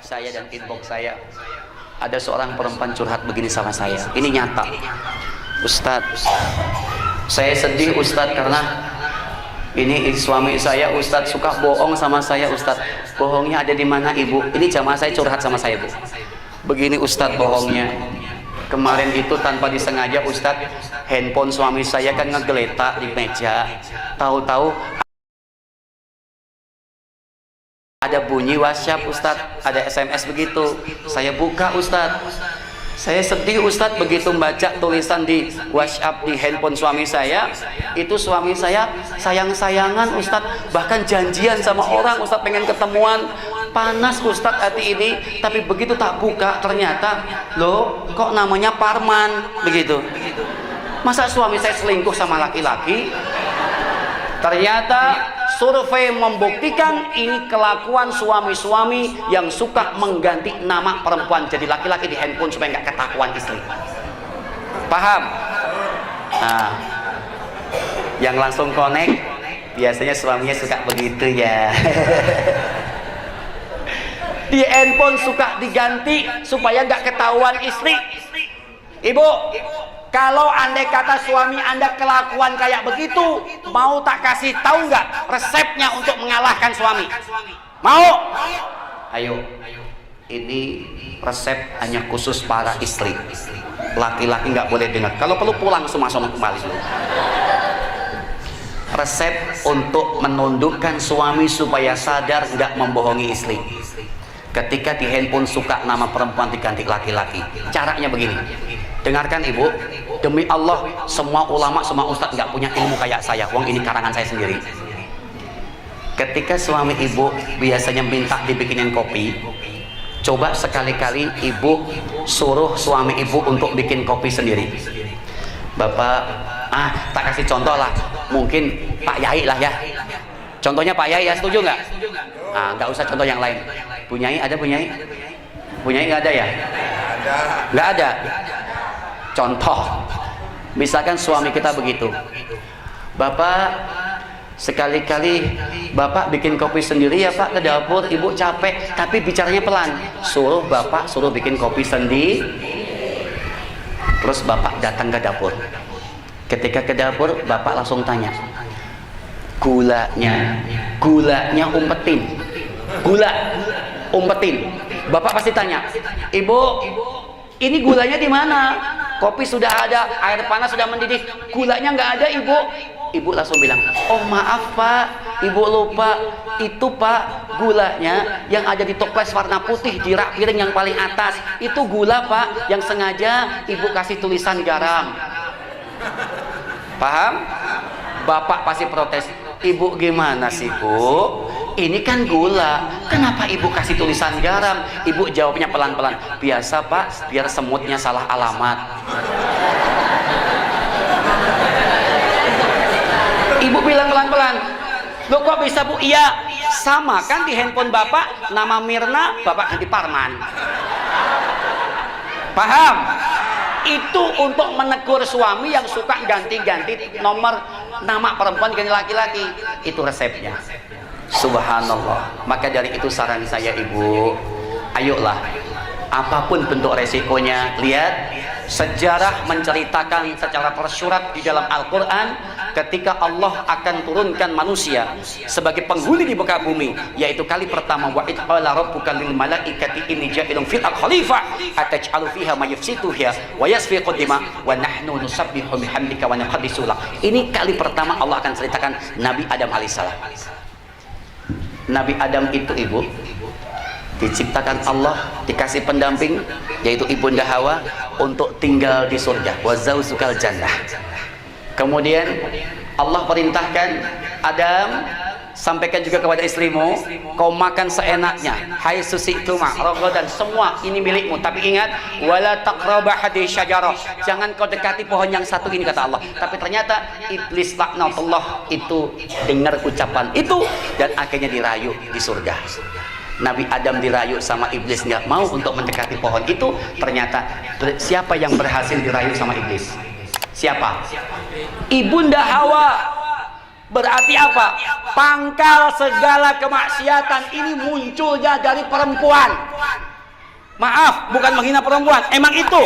saya dan inbox saya, ada seorang perempuan curhat begini sama saya. Ini nyata, Ustadz, saya sedih Ustadz karena ini suami saya Ustadz suka bohong sama saya Ustadz. Bohongnya ada di mana ibu? Ini jamaah saya curhat sama saya bu. Begini Ustadz bohongnya. Kemarin itu tanpa disengaja Ustadz, handphone suami saya kan ngegeletak di meja. Tahu-tahu ada bunyi WhatsApp Ustadz, ada SMS begitu. Saya buka Ustadz. Saya sedih Ustadz begitu membaca tulisan di WhatsApp di handphone suami saya. Itu suami saya sayang-sayangan Ustadz, bahkan janjian sama orang Ustadz pengen ketemuan. Panas Ustadz hati ini, tapi begitu tak buka ternyata loh kok namanya Parman begitu. Masa suami saya selingkuh sama laki-laki? Ternyata survei membuktikan ini kelakuan suami-suami yang suka mengganti nama perempuan jadi laki-laki di handphone supaya nggak ketahuan istri. Paham? Nah, yang langsung connect biasanya suaminya suka begitu ya. Di handphone suka diganti supaya nggak ketahuan istri. Ibu, kalau andai kata suami anda kelakuan kayak begitu, mau tak kasih tahu nggak resepnya untuk mengalahkan suami? Mau? Ayo, ini resep hanya khusus para istri. Laki-laki nggak boleh dengar. Kalau perlu pulang semua-semua kembali dulu. Resep untuk menundukkan suami supaya sadar nggak membohongi istri. Ketika di handphone suka nama perempuan diganti laki-laki, caranya begini. Dengarkan ibu, demi Allah semua ulama, semua ustadz nggak punya ilmu kayak saya. Wong ini karangan saya sendiri. Ketika suami ibu biasanya minta dibikinin kopi, coba sekali-kali ibu suruh suami ibu untuk bikin kopi sendiri. Bapak, tak kasih contoh lah, mungkin Pak Yai lah ya. Contohnya Pak Yai ya, setuju nggak? Nggak usah contoh yang lain. Punyai ada punyai? Punyai nggak ada ya? Nggak ada. Contoh, misalkan suami kita begitu, Bapak sekali-kali Bapak bikin kopi sendiri ya Pak ke dapur, Ibu capek, tapi bicaranya pelan. Suruh Bapak suruh bikin kopi sendiri. Terus Bapak datang ke dapur. Ketika ke dapur, Bapak langsung tanya, gulanya umpetin. Gula umpetin. Bapak pasti tanya, Ibu, ini gulanya di mana? Kopi sudah ada, air panas sudah mendidih, gulanya nggak ada Ibu. Ibu langsung bilang, oh maaf Pak, Ibu lupa, itu Pak gulanya yang ada di toples warna putih di rak piring yang paling atas. Itu gula Pak, yang sengaja Ibu kasih tulisan garam. Paham? Bapak pasti protes, Ibu gimana sih Bu? Ini kan gula, kenapa Ibu kasih tulisan garam? Ibu jawabnya pelan-pelan, biasa Pak, biar semutnya salah alamat. Ibu bilang pelan-pelan, loh kok bisa Bu? Iya, sama kan di handphone Bapak nama Mirna, Bapak ganti Parman. Paham? Itu untuk menegur suami yang suka ganti-ganti nomor nama perempuan ganti laki-laki. Itu resepnya. Subhanallah. Maka dari itu saran saya ibu, ayolah, apapun bentuk resikonya, lihat sejarah menceritakan secara tersurat di dalam Al-Quran ketika Allah akan turunkan manusia sebagai penghuni di muka bumi, yaitu kali pertama, wa idh qala rabbuka lil malaikati inni ja'ilun fil ardi khalifah ataj'alu fiha may yufsidu fiha wa yasfiqu dima wa nahnu nusabbihu bihamdika wa nuqaddisu lak. Ini kali pertama Allah akan ceritakan Nabi Adam alaihissalam. Nabi Adam itu ibu diciptakan Allah, dikasih pendamping yaitu ibunda Hawa untuk tinggal di surga, wa zauzukal jannah. Kemudian Allah perintahkan Adam, sampaikan juga kepada istrimu, kau makan seenaknya, hai susi'tuma rogodan, semua ini milikmu, tapi ingat, wala taqraba hadhihi syajarah, jangan kau dekati pohon yang satu ini, kata Allah. Tapi ternyata iblis laknatullah itu dengar ucapan itu dan akhirnya dirayu di surga. Nabi Adam dirayu sama iblis, nggak mau untuk mendekati pohon itu. Ternyata siapa yang berhasil dirayu sama iblis? Siapa? Ibunda Hawa. Berarti apa? Pangkal segala kemaksiatan ini munculnya dari perempuan. Maaf, bukan menghina perempuan, emang itu.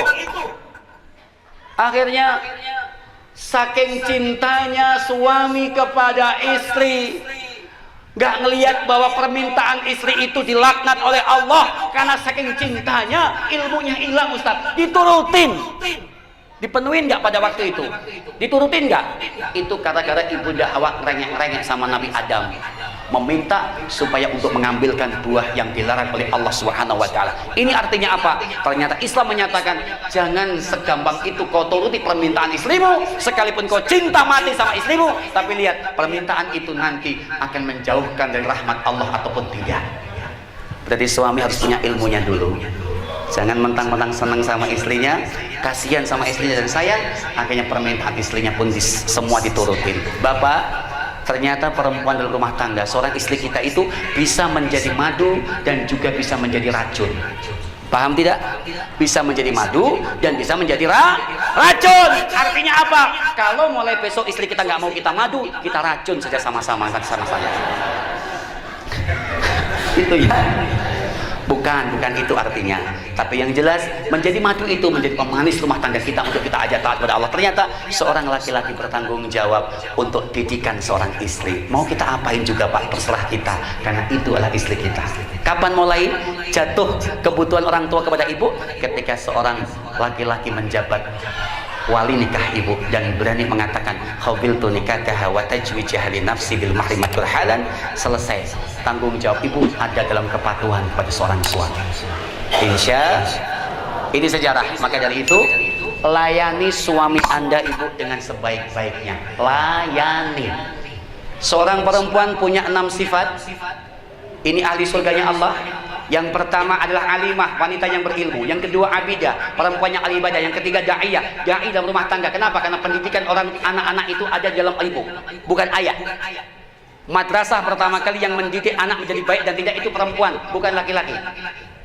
Akhirnya saking cintanya suami kepada istri, gak ngelihat bahwa permintaan istri itu dilaknat oleh Allah. Karena saking cintanya, ilmunya hilang Ustaz. Diturutin. Dipenuhin nggak pada waktu itu? Diturutin nggak? Itu gara-gara ibunda Hawa rengek-rengek sama Nabi Adam, meminta supaya untuk mengambilkan buah yang dilarang oleh Allah Subhanahu wa taala. Ini artinya apa? Ternyata Islam menyatakan jangan segampang itu kau turuti permintaan istrimu, sekalipun kau cinta mati sama istrimu, tapi lihat permintaan itu nanti akan menjauhkan dari rahmat Allah ataupun tidak. Berarti suami harus punya ilmunya dulu. Jangan mentang-mentang senang sama istrinya, kasihan sama istrinya dan sayang, akhirnya permintaan istrinya pun semua diturutin. Bapak, ternyata perempuan dalam rumah tangga, seorang istri kita itu bisa menjadi madu dan juga bisa menjadi racun. Paham tidak? Bisa menjadi madu dan bisa menjadi racun. Artinya apa? Kalau mulai besok istri kita nggak mau kita madu, kita racun saja sama-sama saya. Itu ya. Bukan itu artinya. Tapi yang jelas menjadi madu itu menjadi pemanis rumah tangga kita untuk kita ajak taat kepada Allah. Ternyata seorang laki-laki bertanggung jawab untuk didikan seorang istri. Mau kita apain juga Pak, terserah kita, karena itu adalah istri kita. Kapan mulai jatuh kebutuhan orang tua kepada ibu? Ketika seorang laki-laki menjabat wali nikah ibu dan berani mengatakan khabiltu nikahah wa tajwijah li nafsi bil mahrimatul halan. Selesai, tanggung jawab ibu ada dalam kepatuhan pada seorang suami. Insya ini sejarah. Maka dari itu layani suami Anda ibu dengan sebaik-baiknya. Layani. Seorang perempuan punya 6 sifat. Ini ahli surganya Allah. Yang pertama adalah alimah, wanita yang berilmu. Yang kedua abidah, perempuan yang alibadah. Yang ketiga da'iyah, da'i dalam rumah tangga. Kenapa? Karena pendidikan orang anak-anak itu ada dalam ibu, bukan ayah. Madrasah pertama kali yang mendidik anak menjadi baik dan tidak itu perempuan, bukan laki-laki.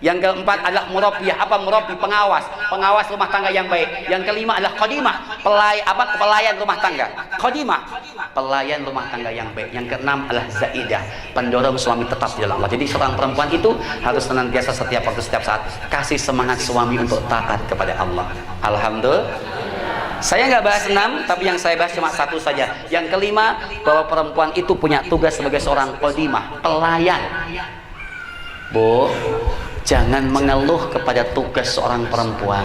Yang keempat adalah murabbiyah. Apa murabbi? Pengawas rumah tangga yang baik. Yang kelima adalah qadimah, pelayan rumah tangga. Qadimah, pelayan rumah tangga yang baik. Yang keenam adalah zaidah, pendorong suami tetap di dalam Allah. Jadi seorang perempuan itu harus senantiasa setiap waktu, setiap saat kasih semangat suami untuk taat kepada Allah. Alhamdulillah. Saya nggak bahas 6, tapi yang saya bahas cuma 1 saja. Yang kelima, bahwa perempuan itu punya tugas sebagai seorang qadimah, pelayan. Bu, jangan mengeluh kepada tugas seorang perempuan,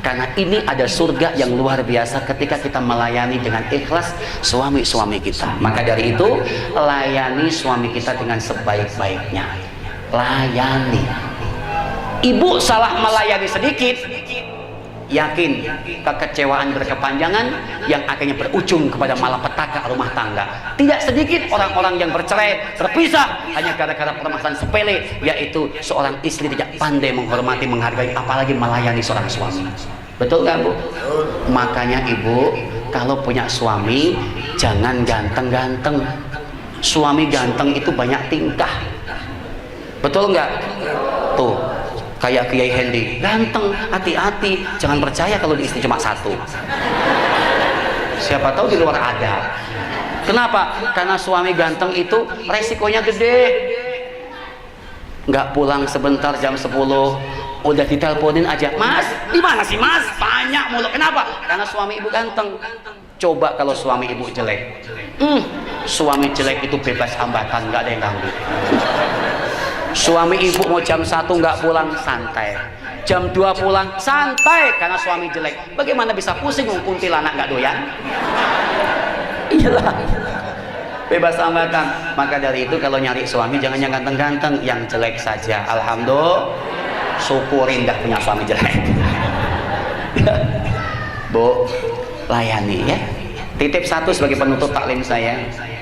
karena ini ada surga yang luar biasa ketika kita melayani dengan ikhlas suami-suami kita. Maka dari itu, layani suami kita dengan sebaik-baiknya. Layani. Ibu salah melayani sedikit, yakin kekecewaan berkepanjangan yang akhirnya berujung kepada malapetaka rumah tangga. Tidak sedikit orang-orang yang bercerai, berpisah hanya gara-gara permasalahan sepele, yaitu seorang istri tidak pandai menghormati, menghargai, apalagi melayani seorang suami. Betul nggak Bu? Makanya ibu kalau punya suami jangan ganteng-ganteng. Suami ganteng itu banyak tingkah. Betul nggak? Tuh, kayak Kiai Hendy, ganteng, hati-hati, jangan percaya kalau di istri cuma 1. Siapa tahu di luar ada. Kenapa? Karena suami ganteng itu resikonya gede. Nggak pulang sebentar jam 10, udah diteleponin aja, Mas, di mana sih Mas? Banyak mulu. Kenapa? Karena suami ibu ganteng. Coba kalau suami ibu jelek, suami jelek itu bebas hambatan, nggak ada yang ganggu. Suami ibu mau jam 1 nggak pulang, santai. Jam 2 pulang, santai, karena suami jelek. Bagaimana bisa pusing kuntilanak nggak doyan? Iyalah, bebas hambatan. Maka dari itu kalau nyari suami jangan yang ganteng-ganteng, yang jelek saja. Alhamdulillah, syukurin dah punya suami jelek. Bu, layani ya. Titip 1 sebagai penutup taklim saya,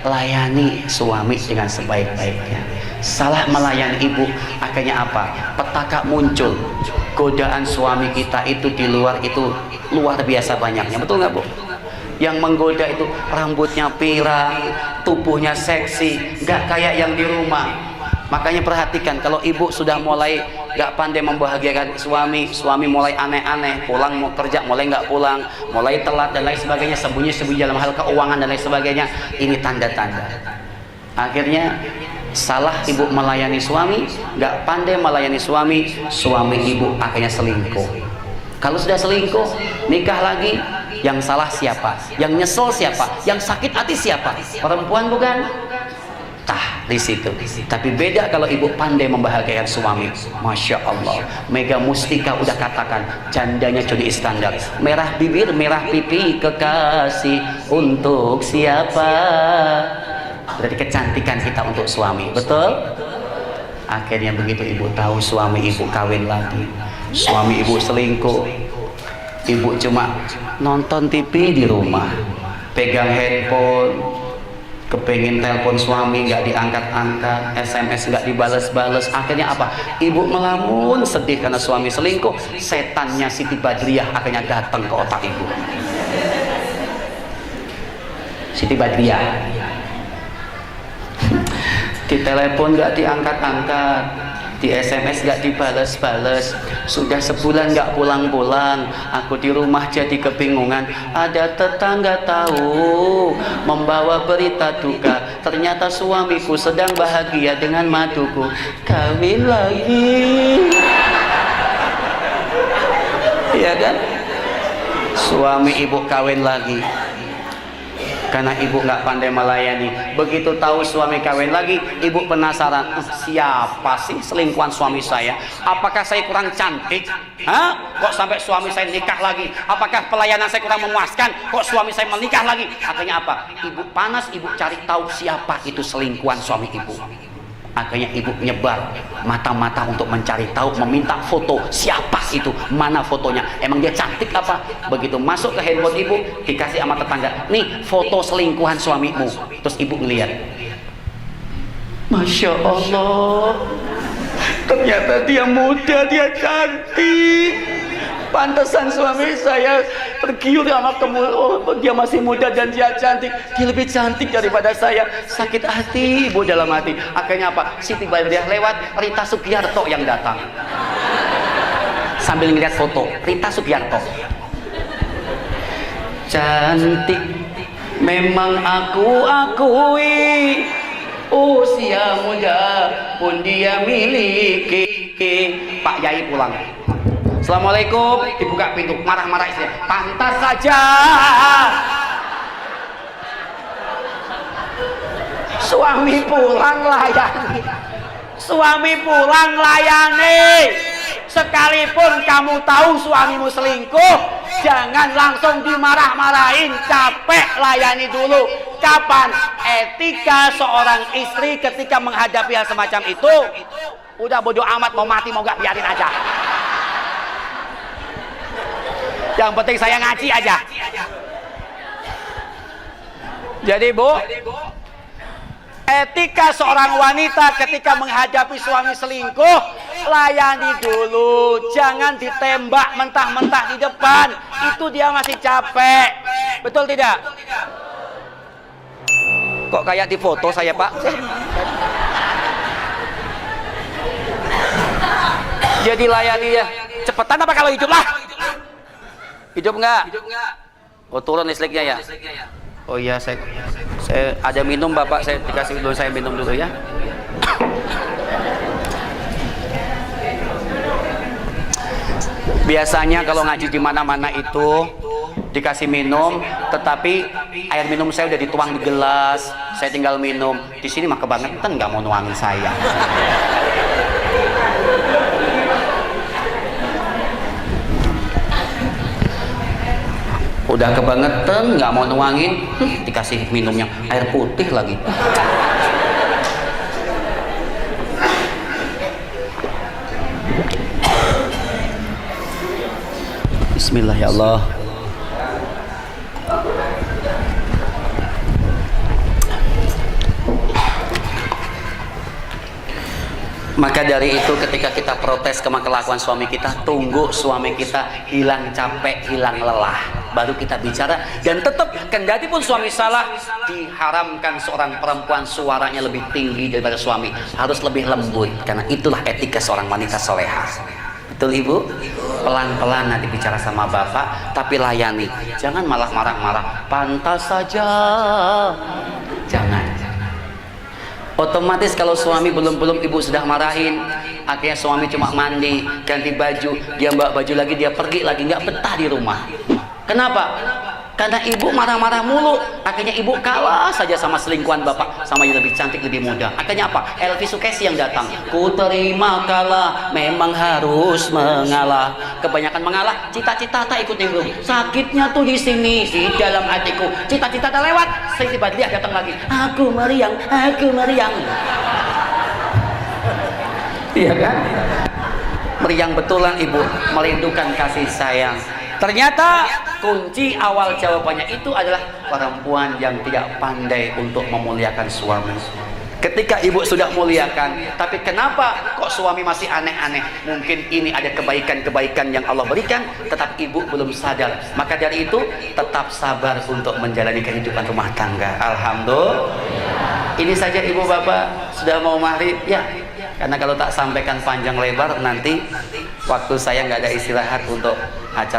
layani suami dengan sebaik-baiknya. Salah melayani ibu, akhirnya apa? Petaka muncul. Godaan suami kita itu di luar itu luar biasa banyaknya. Betul nggak Bu? Yang menggoda itu rambutnya pirang, tubuhnya seksi, nggak kayak yang di rumah. Makanya perhatikan, kalau ibu sudah mulai gak pandai membahagiakan suami, suami mulai aneh-aneh, pulang mau kerja mulai gak pulang, mulai telat dan lain sebagainya, sembunyi-sembunyi dalam hal keuangan dan lain sebagainya, ini tanda-tanda. Akhirnya salah ibu melayani suami, gak pandai melayani suami, suami ibu akhirnya selingkuh. Kalau sudah selingkuh, nikah lagi, yang salah siapa? Yang nyesel siapa? Yang sakit hati siapa? Perempuan bukan? Di situ. Tapi beda kalau ibu pandai membahagiakan suami. Masya Allah. Mega Mustika udah katakan, jandanya Jody Iskandar, merah bibir merah pipi kekasih untuk siapa? Berarti kecantikan kita untuk suami, betul? Akhirnya begitu ibu tahu suami ibu kawin lagi, suami ibu selingkuh, ibu cuma nonton TV di rumah, pegang handphone, kepengin telepon suami nggak diangkat-angkat, SMS nggak dibales-bales. Akhirnya apa? Ibu melamun sedih karena suami selingkuh. Setannya Siti Badriah akhirnya datang ke otak ibu. Siti Badriah di telepon nggak diangkat-angkat, di SMS nggak dibales-bales, sudah sebulan nggak pulang-pulang, aku di rumah jadi kebingungan. Ada tetangga tahu membawa berita duka, ternyata suamiku sedang bahagia dengan maduku, kawin lagi. Iya kan? Suami ibu kawin lagi karena ibu nggak pandai melayani. Begitu tahu suami kawin lagi, ibu penasaran, siapa sih selingkuhan suami saya? Apakah saya kurang cantik? Hah? Kok sampai suami saya nikah lagi? Apakah pelayanan saya kurang memuaskan? Kok suami saya menikah lagi? Akhirnya apa? Ibu panas, ibu cari tahu siapa itu selingkuhan suami ibu. Akhirnya ibu nyebar mata-mata untuk mencari tahu, meminta foto siapa itu, mana fotonya, emang dia cantik apa. Begitu masuk ke handphone ibu, dikasih sama tetangga, nih foto selingkuhan suamimu. Terus ibu ngeliat, Masya Allah, ternyata dia muda, dia cantik. Pantesan suami saya tergiur sama kamu. Oh, dia masih muda dan dia cantik. Dia lebih cantik daripada saya. Sakit hati ibu dalam hati. Akhirnya apa? Siti Badriah lewat, Rita Sugiarto yang datang. Sambil ngeliat foto Rita Sugiarto. Cantik memang aku akui, usia muda pun dia miliki. Pak Yai pulang. Assalamualaikum, dibuka pintu, marah-marah istri. Pantas saja suami pulang layani, suami pulang layani. Sekalipun kamu tahu suamimu selingkuh, jangan langsung dimarah-marahin, capek layani dulu. Kapan etika seorang istri ketika menghadapi hal semacam itu? Udah bodoh amat, mau mati mau gak, biarin aja. Yang penting saya ngaji aja. Jadi bu, etika seorang wanita ketika menghadapi suami selingkuh, layani dulu, jangan ditembak mentah-mentah di depan. Itu dia masih capek, betul tidak? Kok kayak di foto saya pak? Jadi layani ya, cepetan apa kalau hidup lah? Hidup nggak? Oh turun listriknya ya? Oh iya, saya ada minum bapak, saya dikasih dulu, saya minum dulu ya. Biasanya kalau ngaji di mana-mana itu dikasih minum, tetapi air minum saya udah dituang di gelas, saya tinggal minum. Di sini mah kebangetan nggak mau nuangin saya. Udah kebangetan nggak mau nuangin, dikasih minumnya air putih lagi. Bismillah ya Allah. Maka dari itu ketika kita protes kelakuan suami kita, tunggu suami kita hilang capek, hilang lelah. baru kita bicara. Dan tetap kendati pun suami salah, diharamkan seorang perempuan suaranya lebih tinggi daripada suami, harus lebih lembut, karena itulah etika seorang wanita solehah. Betul ibu? Pelan-pelan nanti bicara sama bapak, tapi layani, jangan malah marah-marah, pantas saja, jangan. Otomatis kalau suami belum ibu sudah marahin, akhirnya suami cuma mandi, ganti baju, dia bawa baju lagi, dia pergi lagi, nggak betah di rumah. Kenapa? Karena ibu marah-marah mulu, akhirnya ibu kalah saja sama selingkuhan bapak, sama yang lebih cantik, lebih muda. Akhirnya apa? Elvi Sukesi yang datang. Ku terima kalah, memang harus mengalah. Kebanyakan mengalah, cita-cita tak ikut nimbrung. Sakitnya tuh di sini, di dalam hatiku. Cita-cita tak lewat, Siti Badriah datang lagi. Aku meriang, aku meriang. Iya kan? Meriang betulan ibu, merindukan kasih sayang. Ternyata kunci awal jawabannya itu adalah perempuan yang tidak pandai untuk memuliakan suami. Ketika ibu sudah muliakan, tapi kenapa kok suami masih aneh-aneh? Mungkin ini ada kebaikan-kebaikan yang Allah berikan, tetap ibu belum sadar. Maka dari itu tetap sabar untuk menjalani kehidupan rumah tangga. Alhamdulillah. Ini saja ibu bapak, sudah mau maghrib ya. Karena kalau tak sampaikan panjang lebar nanti waktu saya nggak ada istirahat untuk acara.